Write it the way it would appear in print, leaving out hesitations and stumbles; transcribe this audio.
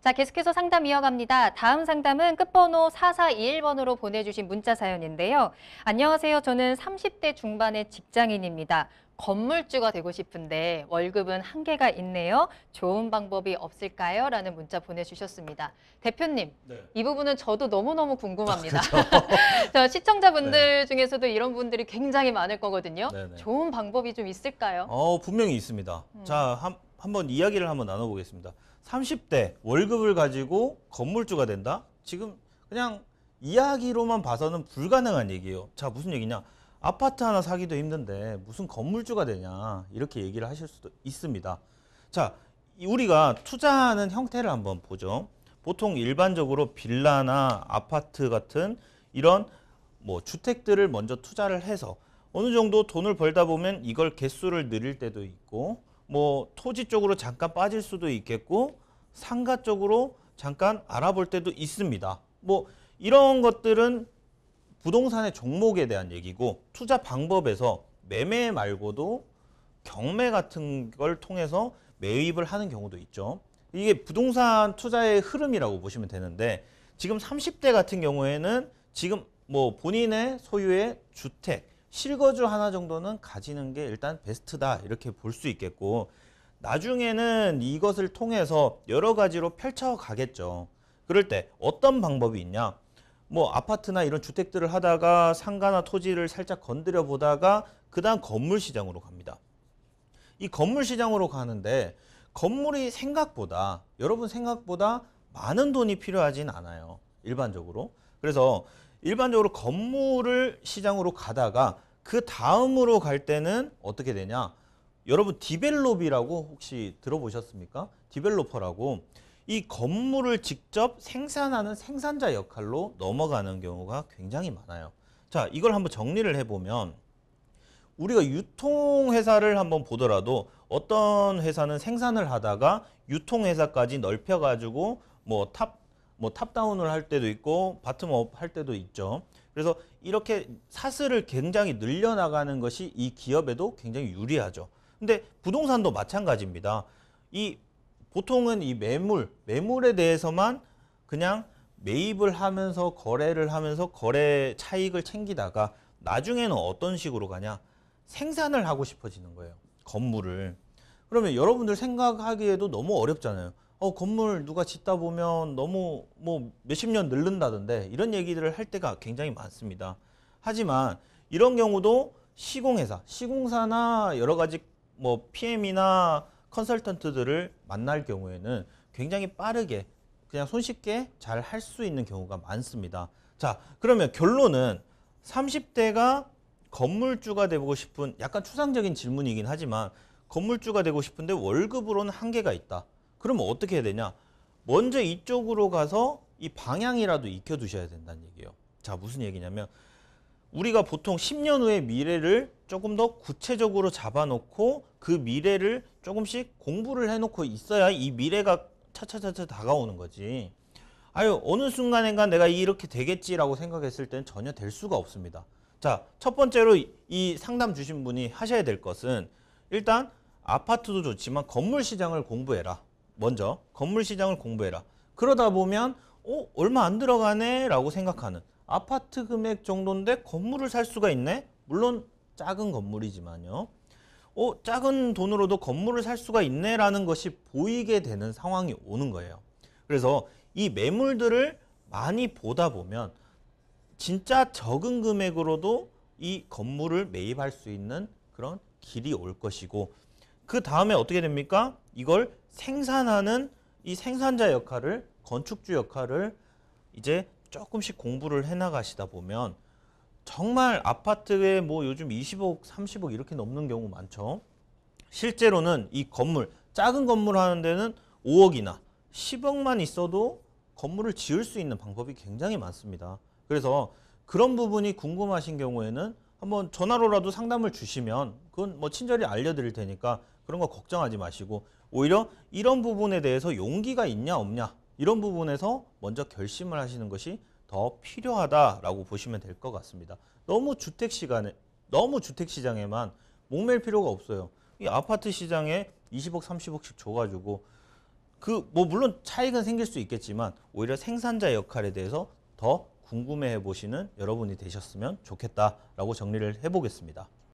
자, 계속해서 상담 이어갑니다. 다음 상담은 끝번호 4421번으로 보내주신 문자 사연인데요. 안녕하세요. 저는 30대 중반의 직장인입니다. 건물주가 되고 싶은데 월급은 한계가 있네요. 좋은 방법이 없을까요? 라는 문자 보내주셨습니다. 대표님, 네. 이 부분은 저도 너무너무 궁금합니다. 그렇죠. 저 시청자분들 중에서도 이런 분들이 굉장히 많을 거거든요. 네네. 좋은 방법이 좀 있을까요? 분명히 있습니다. 자, 한번 이야기를 한번 나눠보겠습니다. 30대 월급을 가지고 건물주가 된다? 지금 그냥 이야기로만 봐서는 불가능한 얘기예요. 자, 무슨 얘기냐? 아파트 하나 사기도 힘든데 무슨 건물주가 되냐? 이렇게 얘기를 하실 수도 있습니다. 자, 우리가 투자하는 형태를 한번 보죠. 보통 일반적으로 빌라나 아파트 같은 이런 뭐 주택들을 먼저 투자를 해서 어느 정도 돈을 벌다 보면 이걸 개수를 늘릴 때도 있고 뭐 토지 쪽으로 잠깐 빠질 수도 있겠고 상가 쪽으로 잠깐 알아볼 때도 있습니다. 뭐 이런 것들은 부동산의 종목에 대한 얘기고 투자 방법에서 매매 말고도 경매 같은 걸 통해서 매입을 하는 경우도 있죠. 이게 부동산 투자의 흐름이라고 보시면 되는데 지금 30대 같은 경우에는 지금 뭐 본인의 소유의 주택, 실거주 하나 정도는 가지는 게 일단 베스트다 이렇게 볼 수 있겠고 나중에는 이것을 통해서 여러 가지로 펼쳐 가겠죠. 그럴 때 어떤 방법이 있냐? 뭐 아파트나 이런 주택들을 하다가 상가나 토지를 살짝 건드려 보다가 그다음 건물 시장으로 갑니다. 이 건물 시장으로 가는데 건물이 생각보다 여러분 생각보다 많은 돈이 필요하진 않아요. 일반적으로. 그래서 일반적으로 건물을 시장으로 가다가 그 다음으로 갈 때는 어떻게 되냐? 여러분 디벨롭이라고 혹시 들어보셨습니까? 디벨로퍼라고 이 건물을 직접 생산하는 생산자 역할로 넘어가는 경우가 굉장히 많아요. 자, 이걸 한번 정리를 해보면 우리가 유통회사를 한번 보더라도 어떤 회사는 생산을 하다가 유통회사까지 넓혀가지고 뭐 탑다운을 할 때도 있고 바텀업 할 때도 있죠. 그래서 이렇게 사슬을 굉장히 늘려나가는 것이 이 기업에도 굉장히 유리하죠. 근데 부동산도 마찬가지입니다. 보통은 이 매물에 대해서만 그냥 매입을 하면서 거래를 하면서 거래 차익을 챙기다가 나중에는 어떤 식으로 가냐? 생산을 하고 싶어지는 거예요. 건물을. 그러면 여러분들 생각하기에도 너무 어렵잖아요. 건물 누가 짓다 보면 너무 뭐 몇십 년 늙는다던데 이런 얘기들을 할 때가 굉장히 많습니다. 하지만 이런 경우도 시공사나 여러 가지 뭐 PM이나 컨설턴트들을 만날 경우에는 굉장히 빠르게 그냥 손쉽게 잘 할 수 있는 경우가 많습니다. 자, 그러면 결론은 30대가 건물주가 되고 싶은 약간 추상적인 질문이긴 하지만 건물주가 되고 싶은데 월급으로는 한계가 있다. 그러면 어떻게 해야 되냐? 먼저 이쪽으로 가서 이 방향이라도 익혀두셔야 된다는 얘기예요. 자, 무슨 얘기냐면 우리가 보통 10년 후의 미래를 조금 더 구체적으로 잡아놓고 그 미래를 조금씩 공부를 해놓고 있어야 이 미래가 차차차차 다가오는 거지. 어느 순간인가 내가 이렇게 되겠지라고 생각했을 땐 전혀 될 수가 없습니다. 자, 첫 번째로 이 상담 주신 분이 하셔야 될 것은 일단 아파트도 좋지만 건물 시장을 공부해라. 먼저 건물 시장을 공부해라. 그러다 보면 얼마 안 들어가네 라고 생각하는 아파트 금액 정도인데 건물을 살 수가 있네? 물론 작은 건물이지만요. 작은 돈으로도 건물을 살 수가 있네 라는 것이 보이게 되는 상황이 오는 거예요. 그래서 이 매물들을 많이 보다 보면 진짜 적은 금액으로도 이 건물을 매입할 수 있는 그런 길이 올 것이고 그 다음에 어떻게 됩니까? 이걸 생산하는 이 생산자 역할을 건축주 역할을 이제 조금씩 공부를 해나가시다 보면 정말 아파트에 뭐 요즘 20억, 30억 이렇게 넘는 경우 많죠. 실제로는 이 건물, 작은 건물 하는 데는 5억이나 10억만 있어도 건물을 지을 수 있는 방법이 굉장히 많습니다. 그래서 그런 부분이 궁금하신 경우에는 한번 전화로라도 상담을 주시면 그건 뭐 친절히 알려드릴 테니까 그런 거 걱정하지 마시고 오히려 이런 부분에 대해서 용기가 있냐 없냐 이런 부분에서 먼저 결심을 하시는 것이 더 필요하다라고 보시면 될 것 같습니다. 너무 주택 시장에만 목맬 필요가 없어요. 이 아파트 시장에 20억, 30억씩 줘가지고 뭐 물론 차익은 생길 수 있겠지만 오히려 생산자 역할에 대해서 더 궁금해해 보시는 여러분이 되셨으면 좋겠다라고 정리를 해보겠습니다.